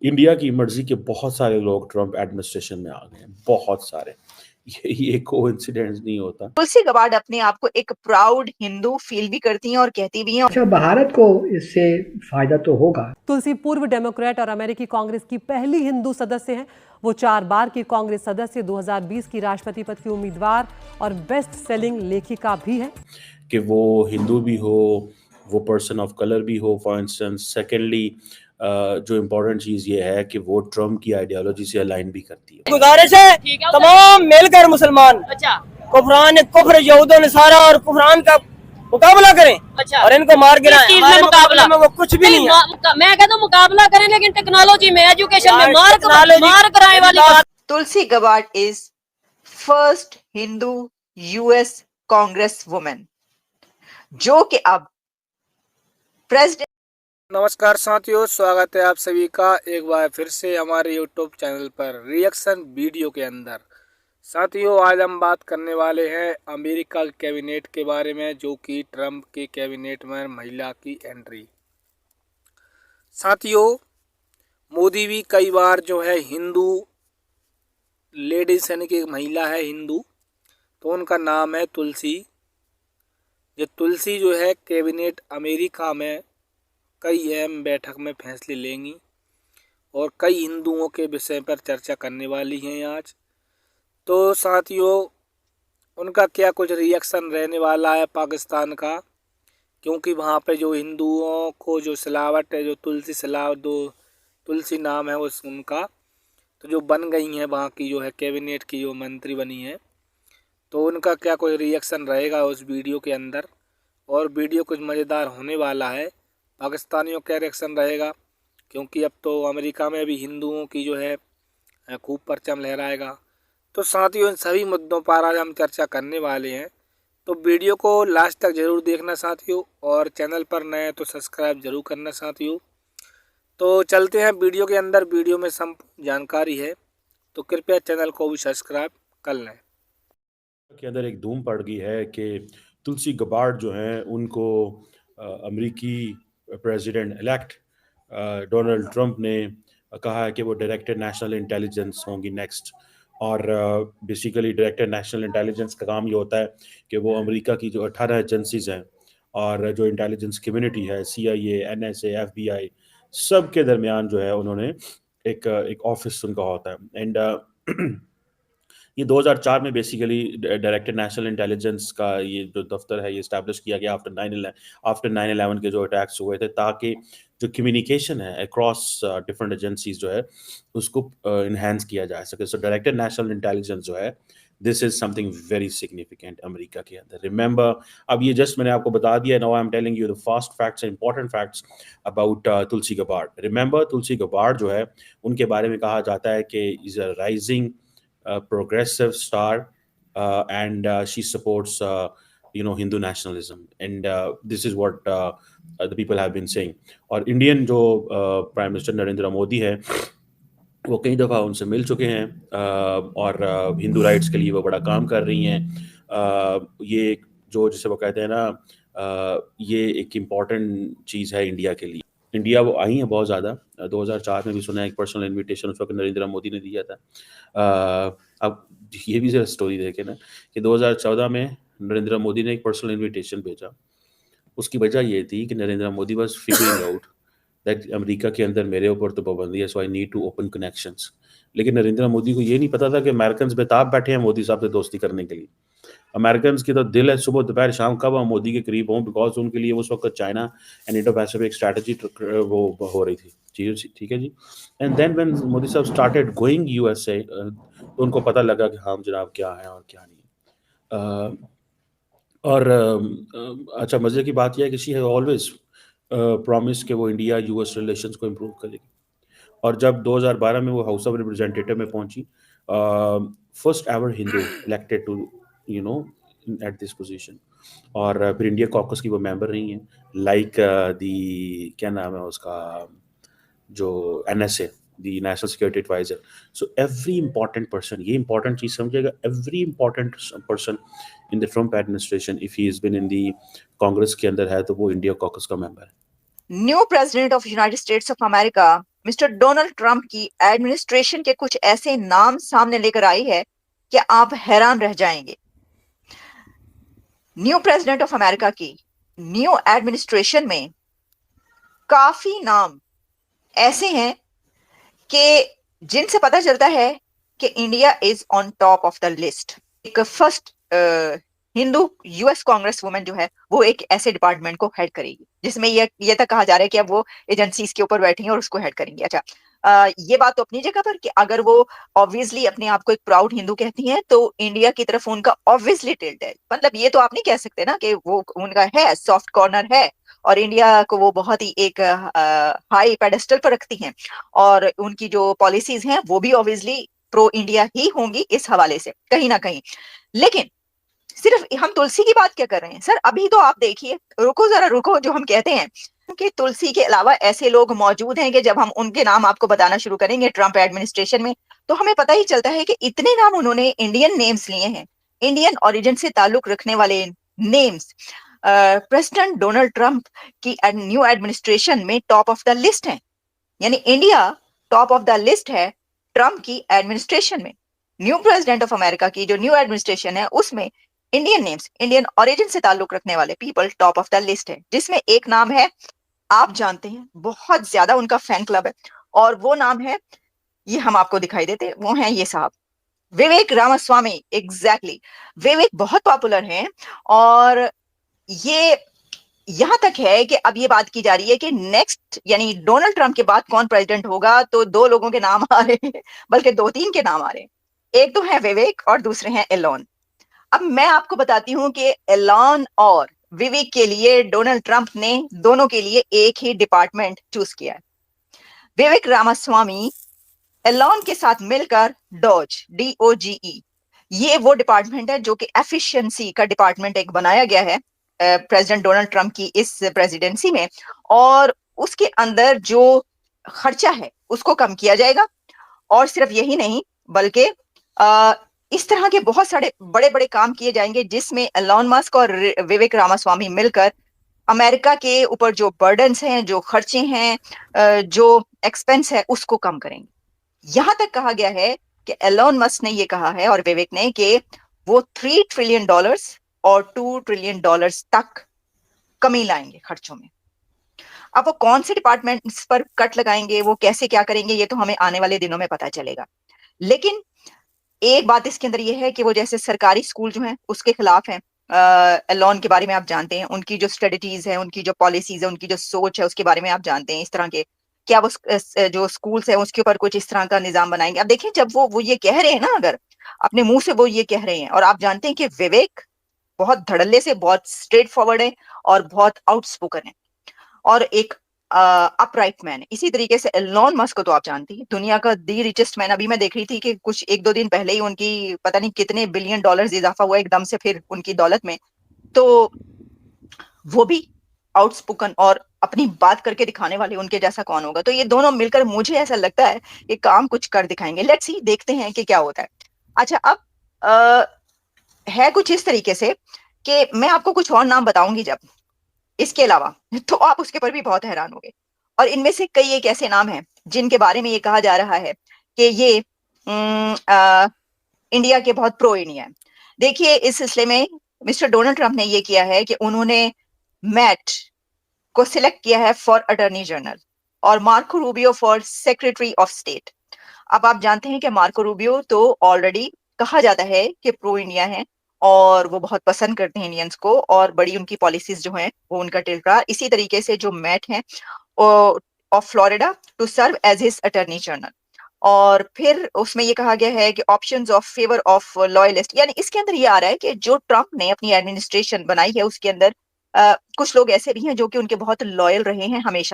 India की मर्जी के बहुत सारे लोग ट्रम्प एडमिनिस्ट्रेशन में आ गए हैं, बहुत सारे। ये कोइंसिडेंस नहीं होता। तुलसी गबार्ड अपने आप को एक प्राउड हिंदू फील भी करती हैं और कहती भी हैं। अच्छा, भारत को इससे फायदा तो होगा। तुलसी पूर्व डेमोक्रेट और अमेरिकी कांग्रेस की पहली हिंदू सदस्य हैं। वो 4 बार की कांग्रेस सदस्य, 2020 की राष्ट्रपति पद की उम्मीदवार और बेस्ट सेलिंग लेखिका भी हैं। कि वो हिंदू भी हो, वो पर्सन ऑफ कलर भी हो फॉर इंस्टेंस। सेकेंडली जो इम्पोर्टेंट चीज़ ये है कि वो ट्रम्प की आइडियोलॉजी से अलाइन भी करती है। गुजारिश है तमाम मिलकर मुसलमान कुफरान कुफ्र यहूद नसारा और कुफरान का मुकाबला करें और इनको मार गिराएं। हमारे मुकाबला में वो कुछ भी नहीं है। मैं कहता हूँ मुकाबला करें, लेकिन टेक्नोलॉजी में, एजुकेशन में मार कराए वाली बात। Tulsi Gabbard is first Hindu US Congress women जो कि अब प्रेसिडेंट। नमस्कार साथियों, स्वागत है आप सभी का एक बार फिर से हमारे यूट्यूब चैनल पर रिएक्शन वीडियो के अंदर। साथियों, आज हम बात करने वाले हैं अमेरिका कैबिनेट के बारे में, जो कि ट्रंप के कैबिनेट में महिला की एंट्री। साथियों, मोदी भी कई बार जो है हिंदू लेडीज यानी कि महिला है हिंदू, तो उनका नाम है तुलसी। ये तुलसी जो है कैबिनेट अमेरिका में कई अहम बैठक में फैसले लेंगी और कई हिंदुओं के विषय पर चर्चा करने वाली हैं आज। तो साथियों, उनका क्या कुछ रिएक्शन रहने वाला है पाकिस्तान का, क्योंकि वहाँ पे जो हिंदुओं को जो सिलावट है, जो तुलसी सिलावट, दो तुलसी नाम है उस उनका, तो जो बन गई हैं वहाँ की जो है कैबिनेट की जो मंत्री बनी है, तो उनका क्या कोई रिएक्शन रहेगा उस वीडियो के अंदर। और वीडियो कुछ मज़ेदार होने वाला है। पाकिस्तानियों का रिएक्शन रहेगा, क्योंकि अब तो अमेरिका में भी हिंदुओं की जो है खूब परचम लहराएगा। तो साथियों, इन सभी मुद्दों पर आज हम चर्चा करने वाले हैं, तो वीडियो को लास्ट तक ज़रूर देखना साथियों, और चैनल पर नए हैं तो सब्सक्राइब जरूर करना साथियों। तो चलते हैं वीडियो के अंदर। वीडियो में संपूर्ण जानकारी है, तो कृपया चैनल को भी सब्सक्राइब कर लें। के अंदर एक धूम पड़ गई है कि तुलसी गबार्ड जो हैं उनको अमेरिकी प्रेसिडेंट इलेक्ट डोनाल्ड ट्रंप ने कहा है कि वो डायरेक्टर नेशनल इंटेलिजेंस होंगी नेक्स्ट। और बेसिकली डायरेक्टर नेशनल इंटेलिजेंस का काम ये होता है कि वो अमेरिका की जो 18 एजेंसीज हैं और जो इंटेलिजेंस कम्युनिटी है, CIA, NSA, FBI, सब के दरमियान जो है उन्होंने एक ऑफिस उनका होता है। एंड ये 2004 में बेसिकली डायरेक्टर नेशनल इंटेलिजेंस का ये जो दफ्तर है ये इस्टेब्लिश किया गया आफ्टर 9/11 के जो अटैक्स हुए थे, ताकि जो कम्युनिकेशन है अक्रॉस डिफरेंट एजेंसीज जो है उसको इन्हेंस किया जा सके। सो डायरेक्टर नेशनल इंटेलिजेंस जो है, this is something very significant America के अंदर। रिमेंबर, अब ये जस्ट मैंने आपको बता दिया, now I am telling you the fast facts, important facts about Tulsi Gabbard. Remember, Tulsi Gabbard जो है उनके बारे में कहा जाता है कि is a rising progressive star, and she supports Hindu nationalism, and this is what the people have been saying. और इंडियन जो प्राइम मिनिस्टर नरेंद्र मोदी है वो कई दफ़ा उनसे मिल चुके हैं, और हिंदू राइट्स के लिए वो बड़ा काम कर रही हैं। ये जो जिसे वो कहते हैं ना, ये एक इम्पॉर्टेंट चीज़ है इंडिया के लिए। इंडिया वो आई हैं बहुत ज़्यादा। 2004 में भी सुना है एक पर्सनल इनविटेशन उस वक्त नरेंद्र मोदी ने दिया था। अब ये भी जरा स्टोरी देखे ना कि 2014 में नरेंद्र मोदी ने एक पर्सनल इनविटेशन भेजा। उसकी वजह ये थी कि Narendra Modi was figuring out that America के अंदर मेरे ऊपर तो पाबंदी है, so I need to open connections. लेकिन नरेंद्र मोदी को ये नहीं पता था कि अमेरिकन बेताब बैठे हैं मोदी साहब से दोस्ती करने के लिए। अमेरिकन की तो दिल है सुबह दोपहर शाम कब हम मोदी के करीब हों, बिकॉज उनके लिए उस वक्त China and Indo Pacific strategy वो हो रही थी। ठीक है जी। एंड देन व्हेन मोदी साहब स्टार्टेड गोइंग USA, तो उनको पता लगा कि हाँ जनाब क्या है और क्या नहीं। और अच्छा, मज़े की बात यह है कि शी हैव ऑलवेज प्रॉमिस कि वो इंडिया US रिलेशंस को इम्प्रूव करेगी। और जब 2012 में वो हाउस ऑफ रिप्रेजेंटेटिव में पहुंची, first ever Hindu elected to at this position, और फिर इंडिया कॉकस की वो मेंबर रही हैं, लाइक दी क्या नाम है उसका, जो NSA, the national security adviser. So every important person, ये इंपॉर्टेंट चीज समझिएगा, every important person in the Trump administration if he is been in the Congress के अंदर है तो वो इंडिया कॉकस का मेंबर है। New president of United States of America mister Donald Trump की एडमिनिस्ट्रेशन के कुछ ऐसे नाम सामने लेकर आई है कि आप हैरान रह जाएंगे। न्यू प्रेसिडेंट ऑफ अमेरिका की न्यू एडमिनिस्ट्रेशन में काफी नाम ऐसे हैं कि जिनसे पता चलता है कि India is on top of the list. एक first Hindu US Congress women जो है वो एक ऐसे डिपार्टमेंट को हेड करेगी जिसमें ये तक कहा जा रहा है कि अब वो एजेंसीज के ऊपर बैठी हैं और उसको हेड करेंगी। अच्छा, ये बात तो अपनी जगह पर कि अगर वो ऑब्वियसली अपने आप को एक प्राउड हिंदू कहती हैं तो इंडिया की तरफ उनका ऑब्वियसली टिल्ट है। मतलब ये तो आप नहीं कह सकते ना कि वो उनका है सॉफ्ट कॉर्नर है और इंडिया को वो बहुत ही एक हाई पेडेस्टल पर रखती हैं और उनकी जो पॉलिसीज हैं वो भी ऑब्वियसली प्रो इंडिया ही होंगी इस हवाले से कहीं ना कहीं। लेकिन सिर्फ हम तुलसी की बात क्या कर रहे हैं सर? अभी तो आप देखिए, रुको जरा रुको, जो हम कहते हैं कि तुलसी के अलावा ऐसे लोग मौजूद हैं कि जब हम उनके नाम आपको बताना शुरू करेंगे ट्रंप एडमिनिस्ट्रेशन में तो हमें पता ही चलता है कि इतने नाम उन्होंने इंडियन नेम्स लिए हैं, इंडियन ओरिजिन से ताल्लुक रखने वाले नेम्स प्रेसिडेंट डोनाल्ड ट्रंप की न्यू एडमिनिस्ट्रेशन में टॉप ऑफ द लिस्ट है। यानी India top of the list है ट्रंप की एडमिनिस्ट्रेशन में। न्यू प्रेसिडेंट ऑफ अमेरिका की जो न्यू एडमिनिस्ट्रेशन है उसमें इंडियन नेम्स, इंडियन ओरिजिन से ताल्लुक रखने वाले people top of the list है, जिसमें एक नाम है आप जानते हैं, बहुत ज्यादा उनका फैन क्लब है और वो नाम है, ये हम आपको दिखाई देते, वो हैं ये साहब विवेक रामास्वामी। एग्जैक्टली, विवेक बहुत पॉपुलर हैं और ये यहां तक है कि अब ये बात की जा रही है कि नेक्स्ट यानी डोनाल्ड ट्रंप के बाद कौन प्रेसिडेंट होगा तो दो लोगों के नाम आ रहे हैं, बल्कि दो तीन के नाम आ रहे हैं। एक तो है विवेक और दूसरे हैं एलोन। अब मैं आपको बताती हूं कि एलोन और विवेक के लिए डोनाल्ड ट्रंप ने दोनों के लिए एक ही डिपार्टमेंट चूज किया है। विवेक रामास्वामी एलोन के साथ मिलकर डॉज DOGE ये वो डिपार्टमेंट है जो कि एफिशिएंसी का डिपार्टमेंट एक बनाया गया है प्रेसिडेंट डोनाल्ड ट्रंप की इस प्रेसिडेंसी में और उसके अंदर जो खर्चा है उसको कम किया जाएगा। और सिर्फ यही नहीं बल्कि इस तरह के बहुत सारे बड़े बड़े काम किए जाएंगे जिसमें एलोन मस्क और विवेक रामास्वामी मिलकर अमेरिका के ऊपर जो बर्डन्स हैं, जो खर्चे हैं, जो एक्सपेंस है उसको कम करेंगे। यहां तक कहा गया है कि एलोन मस्क ने ये कहा है और विवेक ने कि वो $3 ट्रिलियन और $2 ट्रिलियन तक कमी लाएंगे खर्चों में। अब वो कौन से डिपार्टमेंट्स पर कट लगाएंगे, वो कैसे क्या करेंगे, ये तो हमें आने वाले दिनों में पता चलेगा। लेकिन एक बात इसके अंदर ये है कि वो जैसे सरकारी स्कूल जो हैं उसके खिलाफ हैं। एलोन के बारे में आप जानते हैं, उनकी जो स्ट्रेटजीज है, उनकी जो पॉलिसीज है, उनकी जो सोच है उसके बारे में आप जानते हैं। इस तरह के क्या वो जो स्कूल्स है उसके ऊपर कुछ इस तरह का निजाम बनाएंगे। अब देखिए जब वो ये कह रहे हैं ना, अगर अपने मुंह से वो ये कह रहे हैं और आप जानते हैं कि विवेक बहुत धड़ल्ले से, बहुत स्ट्रेट फॉरवर्ड है और बहुत आउटस्पोकन है और एक अपराइट मैन है। इसी तरीके से एलोन मस्क को तो आप जानती हैं, दुनिया का दी रिचेस्ट मैन। अभी मैं देख रही थी कि कुछ 1-2 दिन पहले ही उनकी पता नहीं कितने बिलियन डॉलर्स इजाफा हुआ एकदम से फिर उनकी दौलत में। तो वो भी आउटस्पोकन और अपनी बात करके दिखाने वाले, उनके जैसा कौन होगा। तो ये दोनों मिलकर मुझे ऐसा लगता है कि काम कुछ कर दिखाएंगे। लेट्स सी, देखते हैं कि क्या होता है। अच्छा, अब है कुछ इस तरीके से कि मैं आपको कुछ और नाम बताऊंगी जब इसके अलावा, तो आप उसके पर भी बहुत हैरान होंगे। और इनमें से कई एक ऐसे नाम हैं जिनके बारे में ये कहा जा रहा है कि ये इंडिया के बहुत प्रो इंडिया है। देखिए, इस सिलसिले में मिस्टर डोनाल्ड ट्रंप ने ये किया है कि उन्होंने मैट को सिलेक्ट किया है फॉर अटॉर्नी जनरल और Marco Rubio for secretary of state. अब आप जानते हैं कि मार्को रूबियो तो ऑलरेडी कहा जाता है कि प्रो इंडिया है और वो बहुत पसंद करते हैं इंडियंस को और बड़ी उनकी पॉलिसीज जो हैं वो उनका टिल्ट रहा। इसी तरीके से जो मैट है of Florida to serve as his attorney general. और फिर उसमें ये कहा गया है कि options of favour of loyalist, यानी इसके अंदर ये आ रहा है कि जो ट्रंप ने अपनी एडमिनिस्ट्रेशन बनाई है उसके अंदर कुछ लोग ऐसे भी हैं जो कि उनके बहुत लॉयल रहे हैं हमेशा।